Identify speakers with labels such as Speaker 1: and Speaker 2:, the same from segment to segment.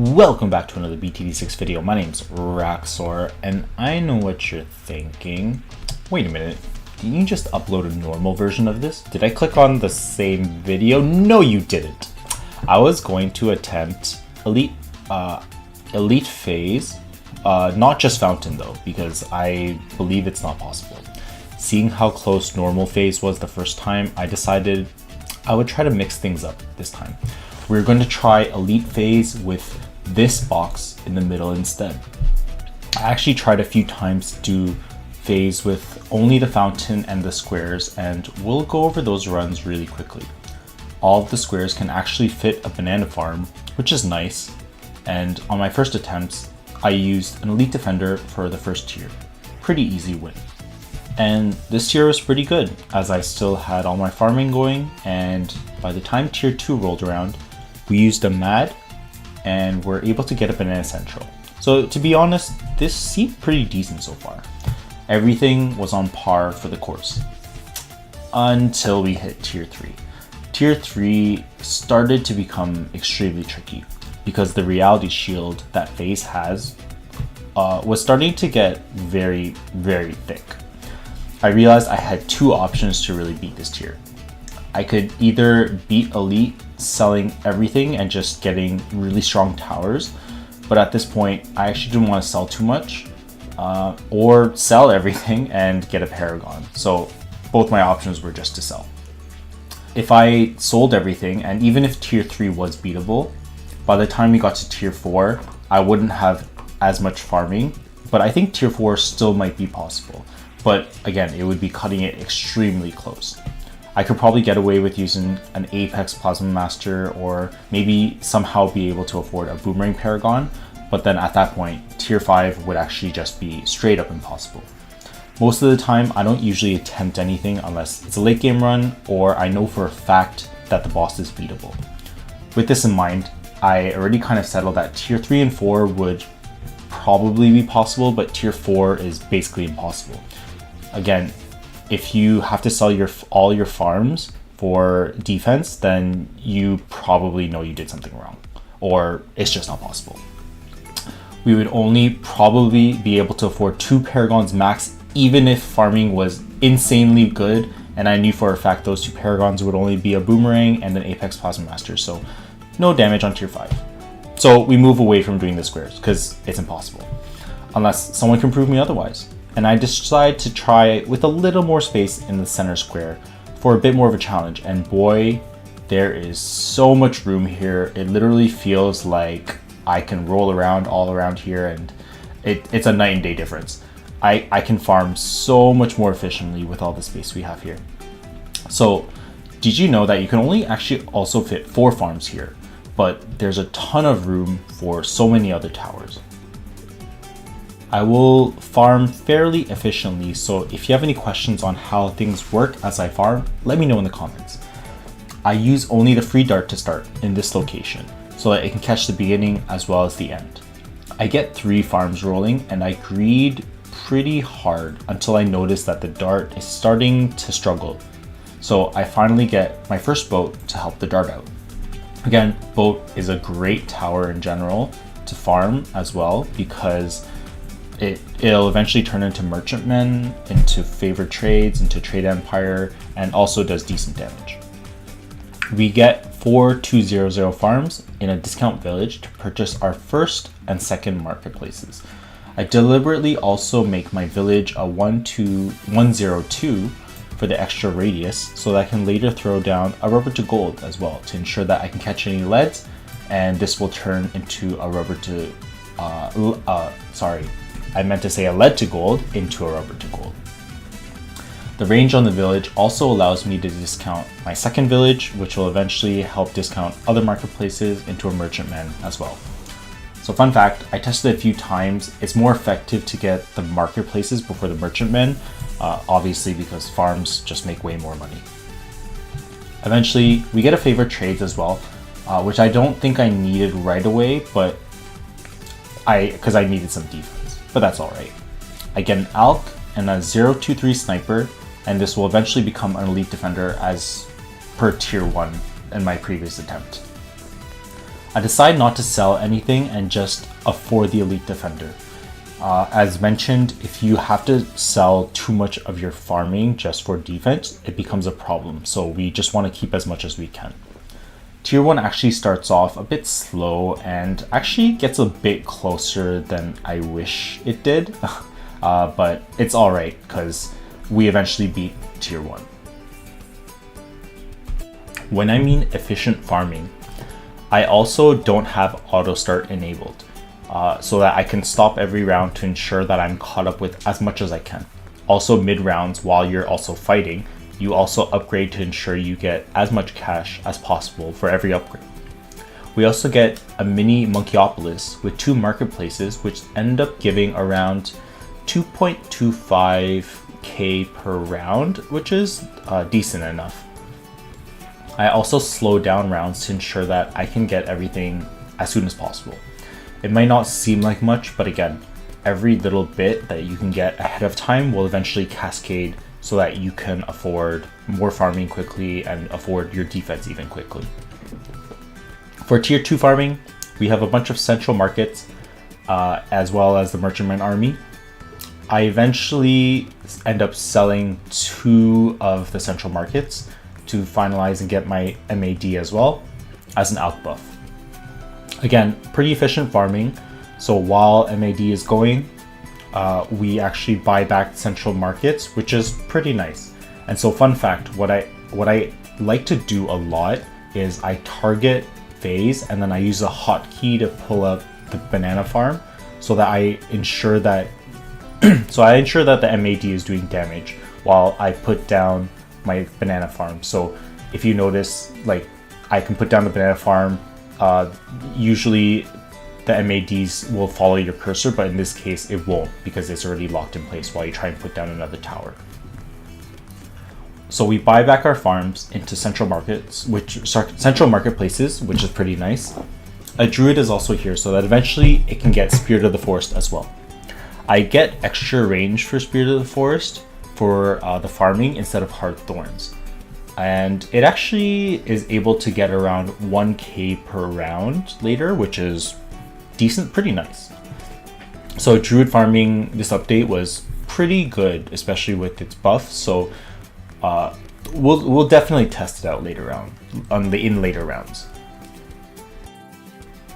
Speaker 1: Welcome back to another BTD6 video. My name's Raxor, and I know what you're thinking. Wait a minute, did you just upload a normal version of this? Did I click on the same video? No, you didn't. I was going to attempt Elite PHAYZE, not just Fountain though, because I believe it's not possible. Seeing how close normal PHAYZE was the first time, I decided I would try to mix things up this time. We're going to try Elite PHAYZE with this box in the middle instead. I actually tried a few times to do PHAYZE with only the fountain and the squares, and we'll go over those runs really quickly. All of the squares can actually fit a banana farm, which is nice, and on my first attempts, I used an Elite Defender for the first tier. Pretty easy win. And this tier was pretty good, as I still had all my farming going, and by the time tier 2 rolled around, we used a MAD and were able to get a Banana Central. So to be honest, this seemed pretty decent so far. Everything was on par for the course. Until we hit tier 3. Tier 3 started to become extremely tricky because the reality shield that PHAYZE has was starting to get very, very thick. I realized I had two options to really beat this tier. I could either beat Elite selling everything and just getting really strong towers, but at this point I actually didn't want to sell too much, or sell everything and get a Paragon. So both my options were just to sell. If I sold everything, and even if tier 3 was beatable, by the time we got to tier 4 I wouldn't have as much farming, but I think tier 4 still might be possible. But again, it would be cutting it extremely close. I could probably get away with using an Apex Plasma Master, or maybe somehow be able to afford a Boomerang Paragon, but then at that point, tier 5 would actually just be straight up impossible. Most of the time, I don't usually attempt anything unless it's a late game run, or I know for a fact that the boss is beatable. With this in mind, I already kind of settled that tier 3 and 4 would probably be possible, but tier 4 is basically impossible. Again, if you have to sell all your farms for defense, then you probably know you did something wrong, or it's just not possible. We would only probably be able to afford 2 Paragons max, even if farming was insanely good, and I knew for a fact those 2 Paragons would only be a Boomerang and an Apex Plasma Master, so no damage on tier 5. So we move away from doing the squares, because it's impossible, unless someone can prove me otherwise. And I decided to try with a little more space in the center square for a bit more of a challenge, and boy, there is so much room here. It literally feels like I can roll around all around here, and it's a night and day difference. I can farm so much more efficiently with all the space we have here. So did you know that you can only actually also fit 4 farms here, but there's a ton of room for so many other towers. I will farm fairly efficiently, so if you have any questions on how things work as I farm, let me know in the comments. I use only the free dart to start in this location, so that it can catch the beginning as well as the end. I get 3 farms rolling, and I greed pretty hard until I notice that the dart is starting to struggle. So I finally get my first boat to help the dart out. Again, boat is a great tower in general to farm as well, because it'll eventually turn into merchantmen, into favored trades, into trade empire, and also does decent damage. We get 4 200 farms in a discount village to purchase our first and second marketplaces. I deliberately also make my village a 102 for the extra radius, so that I can later throw down a rubber to gold as well to ensure that I can catch any leads, and this will turn into a rubber to I meant to say a lead to gold into a rubber to gold. The range on the village also allows me to discount my second village, which will eventually help discount other marketplaces into a merchantman as well. So fun fact, I tested it a few times. It's more effective to get the marketplaces before the merchantmen, obviously because farms just make way more money. Eventually, we get a favorite trades as well, which I don't think I needed right away, but because I needed some defense. But that's alright. I get an ALK and a 023 sniper, and this will eventually become an Elite Defender as per tier 1 in my previous attempt. I decide not to sell anything and just afford the elite defender. As mentioned, if you have to sell too much of your farming just for defense, it becomes a problem. So we just want to keep as much as we can. Tier 1 actually starts off a bit slow and actually gets a bit closer than I wish it did. But it's alright because we eventually beat Tier 1. When I mean efficient farming, I also don't have auto start enabled. So that I can stop every round to ensure that I'm caught up with as much as I can. Also mid rounds, while you're also fighting, you also upgrade to ensure you get as much cash as possible for every upgrade. We also get a mini Monkeyopolis with 2 marketplaces, which end up giving around 2.25k per round, which is decent enough. I also slow down rounds to ensure that I can get everything as soon as possible. It might not seem like much, but again, every little bit that you can get ahead of time will eventually cascade so that you can afford more farming quickly and afford your defense even quickly. For tier 2 farming, we have a bunch of central markets as well as the merchantman army. I eventually end up selling 2 of the central markets to finalize and get my MAD as well as an out buff. Again, pretty efficient farming. So while MAD is going, we actually buy back central markets, which is pretty nice. And so fun fact, what I like to do a lot is I target PHAYZE and then I use a hotkey to pull up the banana farm so that I ensure that the MAD is doing damage while I put down my banana farm. So if you notice, like, I can put down the banana farm, usually the MADs will follow your cursor, but in this case it won't because it's already locked in place while you try and put down another tower. So we buy back our farms into central marketplaces, which is pretty nice. A druid is also here so that eventually it can get Spirit of the Forest as well. I get extra range for Spirit of the Forest for the farming instead of Hard Thorns. And it actually is able to get around 1k per round later, which is decent, pretty nice. So druid farming this update was pretty good, especially with its buff. So we'll definitely test it out later on in later rounds.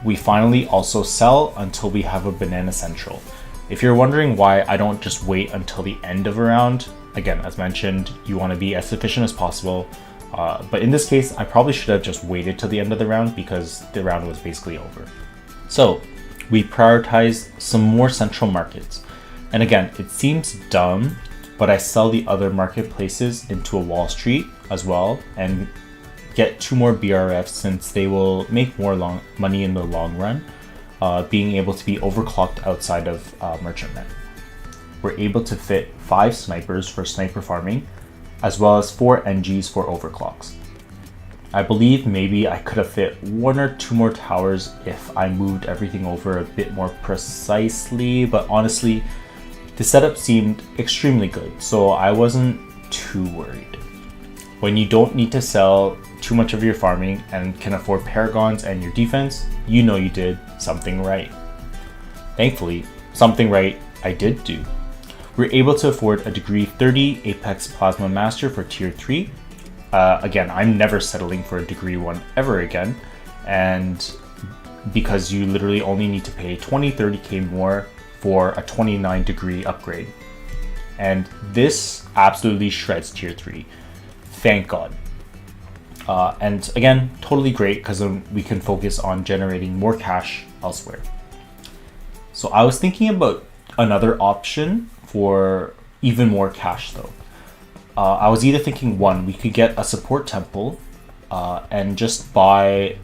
Speaker 1: We finally also sell until we have a banana central. If you're wondering why I don't just wait until the end of a round, again, as mentioned, you want to be as efficient as possible. But in this case, I probably should have just waited till the end of the round because the round was basically over. So we prioritize some more central markets. And again, it seems dumb, but I sell the other marketplaces into a Wall Street as well and get 2 more BRFs since they will make more money in the long run, being able to be overclocked outside of merchantmen. We're able to fit 5 snipers for sniper farming, as well as 4 NGs for overclocks. I believe maybe I could have fit 1 or 2 more towers if I moved everything over a bit more precisely, but honestly, the setup seemed extremely good, so I wasn't too worried. When you don't need to sell too much of your farming and can afford paragons and your defense, you know you did something right. Thankfully, something right I did do. We're able to afford a degree 30 Apex Plasma Master for tier 3. Again, I'm never settling for a degree 1 ever again, and because you literally only need to pay 20-30k more for a 29 degree upgrade. And this absolutely shreds tier 3. Thank God. And again, totally great because we can focus on generating more cash elsewhere. So I was thinking about another option for even more cash though. I was either thinking, 1, we could get a support temple and just buy,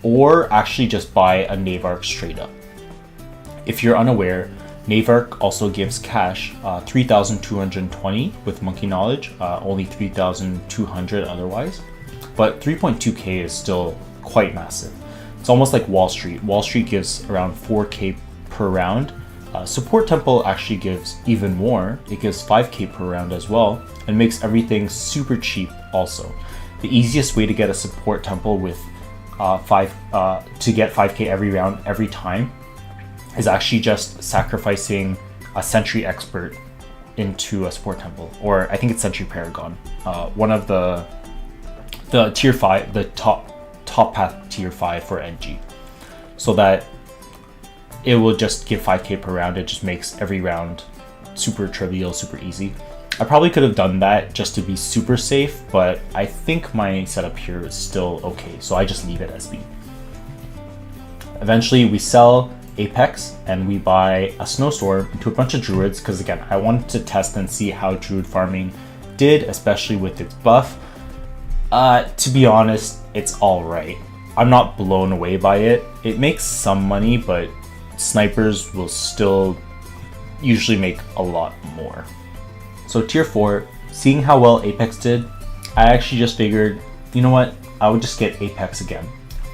Speaker 1: or actually just buy a Navark straight up. If you're unaware, Navark also gives cash 3,220 with monkey knowledge, only 3,200 otherwise. But 3.2k is still quite massive. It's almost like Wall Street. Wall Street gives around 4k per round. Support Temple actually gives even more. It gives 5k per round as well, and makes everything super cheap also. The easiest way to get a Support Temple with to get 5k every round every time is actually just sacrificing a Sentry Expert into a Support Temple, or I think it's Sentry Paragon, one of the tier 5, the top path tier 5 for NG, so that it will just give 5k per round. It just makes every round super trivial, super easy. I probably could have done that just to be super safe, but I think my setup here is still okay, so I just leave it as B. Eventually we sell Apex and we buy a Snowstorm into a bunch of Druids, because again, I wanted to test and see how Druid farming did, especially with its buff. To be honest, it's alright. I'm not blown away by it. It makes some money, but snipers will still usually make a lot more. So tier 4, seeing how well Apex did, I actually just figured, you know what, I would just get Apex again.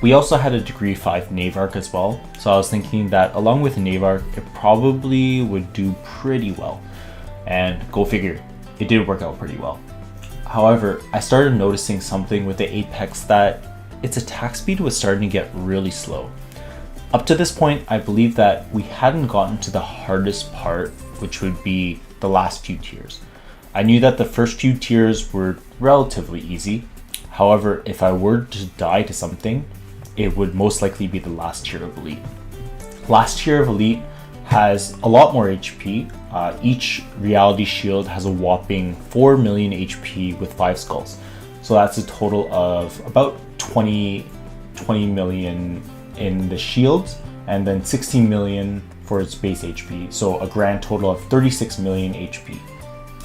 Speaker 1: We also had a degree 5 Knave Arc as well, so I was thinking that along with Knave Arc, it probably would do pretty well. And go figure, it did work out pretty well. However, I started noticing something with the Apex, that its attack speed was starting to get really slow. Up to this point, I believe that we hadn't gotten to the hardest part, which would be the last few tiers. I knew that the first few tiers were relatively easy. However, if I were to die to something, it would most likely be the last tier of Elite. Last tier of Elite has a lot more HP. Each Reality Shield has a whopping 4 million HP with 5 skulls. So that's a total of about 20 million in the shields, and then 16 million for its base HP. So a grand total of 36 million HP.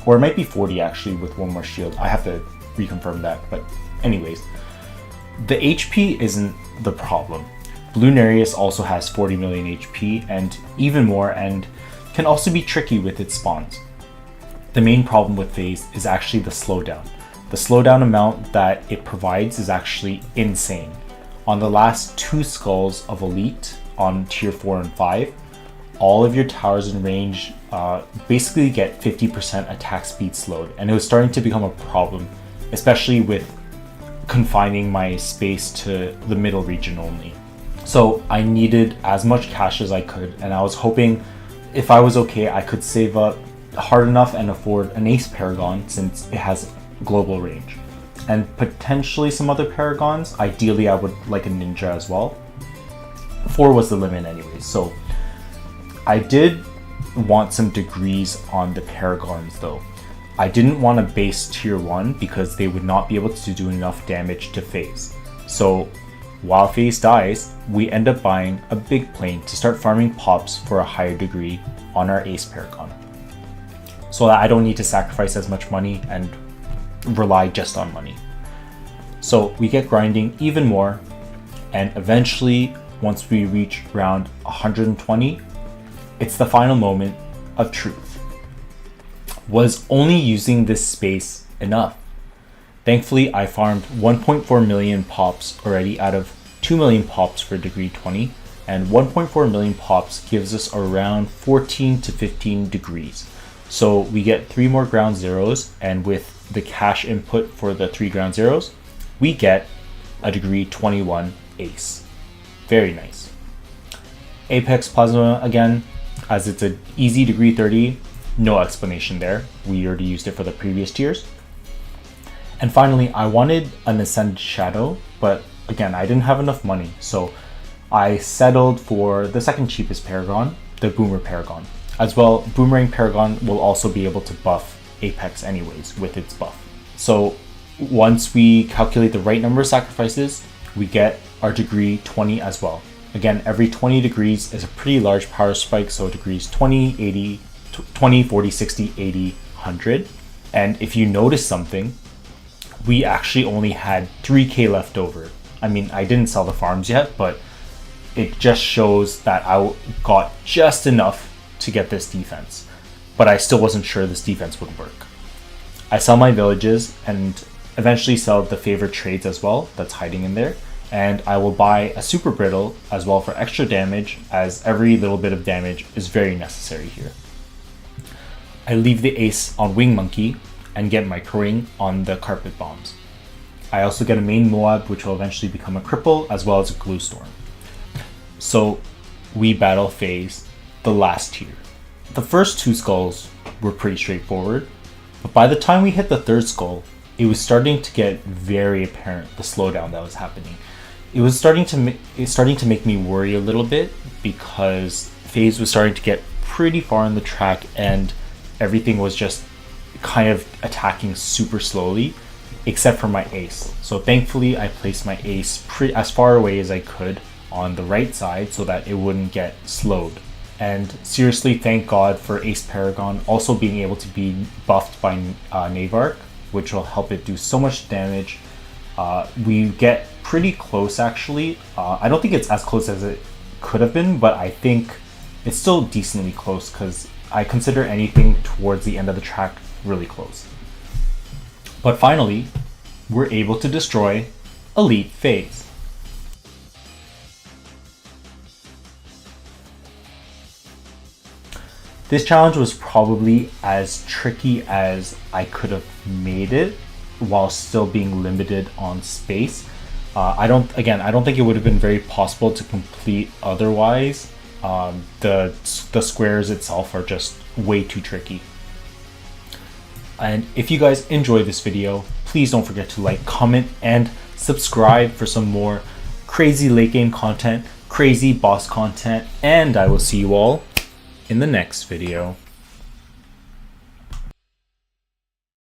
Speaker 1: Or it might be 40 actually with one more shield. I have to reconfirm that, but anyways. The HP isn't the problem. Bloonarius also has 40 million HP and even more, and can also be tricky with its spawns. The main problem with PHAYZE is actually the slowdown. The slowdown amount that it provides is actually insane. On the last 2 skulls of Elite on tier 4 and 5, all of your towers in range basically get 50% attack speed slowed, and it was starting to become a problem, especially with confining my space to the middle region only. So I needed as much cash as I could, and I was hoping if I was okay, I could save up hard enough and afford an Ace Paragon since it has global range. And potentially some other Paragons. Ideally, I would like a Ninja as well. 4 was the limit anyways, so I did want some degrees on the Paragons though. I didn't want a base tier 1 because they would not be able to do enough damage to PHAYZE. So while PHAYZE dies, we end up buying a big plane to start farming pops for a higher degree on our Ace Paragon, so that I don't need to sacrifice as much money and rely just on money. So we get grinding even more, and eventually once we reach round 120, it's the final moment of truth. Was only using this space enough? Thankfully, I farmed 1.4 million pops already out of 2 million pops for degree 20, and 1.4 million pops gives us around 14 to 15 degrees. So we get 3 more ground zeros, and with the cash input for the 3 ground zeros, we get a degree 21 ace. Very nice. Apex Plasma again, as it's an easy degree 30, no explanation there. We already used it for the previous tiers. And finally, I wanted an Ascended Shadow, but again, I didn't have enough money, so I settled for the second cheapest Paragon, the Boomer Paragon. As well, Boomerang Paragon will also be able to buff Apex anyways with its buff. So once we calculate the right number of sacrifices, we get our degree 20 as well. Again, every 20 degrees is a pretty large power spike, so degrees 20, 80, 20, 40, 60, 80, 100. And if you notice something, we actually only had 3k left over. I mean, I didn't sell the farms yet, but it just shows that I got just enough to get this defense. But I still wasn't sure this defense would work. I sell my villages and eventually sell the favorite trades as well that's hiding in there. And I will buy a Super Brittle as well for extra damage, as every little bit of damage is very necessary here. I leave the Ace on Wing Monkey and get my Ring on the Carpet Bombs. I also get a main Moab, which will eventually become a cripple, as well as a glue storm. So we battle PHAYZE, the last tier. The first 2 skulls were pretty straightforward, but by the time we hit the 3rd skull, it was starting to get very apparent, the slowdown that was happening. It was starting to make me worry a little bit, because PHAYZE was starting to get pretty far on the track and everything was just kind of attacking super slowly, except for my ace. So thankfully I placed my ace as far away as I could on the right side so that it wouldn't get slowed. And seriously, thank God for Ace Paragon also being able to be buffed by Navark, which will help it do so much damage. We get pretty close actually. I don't think it's as close as it could have been, but I think it's still decently close because I consider anything towards the end of the track really close. But finally, we're able to destroy Elite PHAYZE. This challenge was probably as tricky as I could have made it while still being limited on space. I don't think it would have been very possible to complete otherwise. The squares itself are just way too tricky. And if you guys enjoyed this video, please don't forget to like, comment, and subscribe for some more crazy late game content, crazy boss content, and I will see you all in the next video.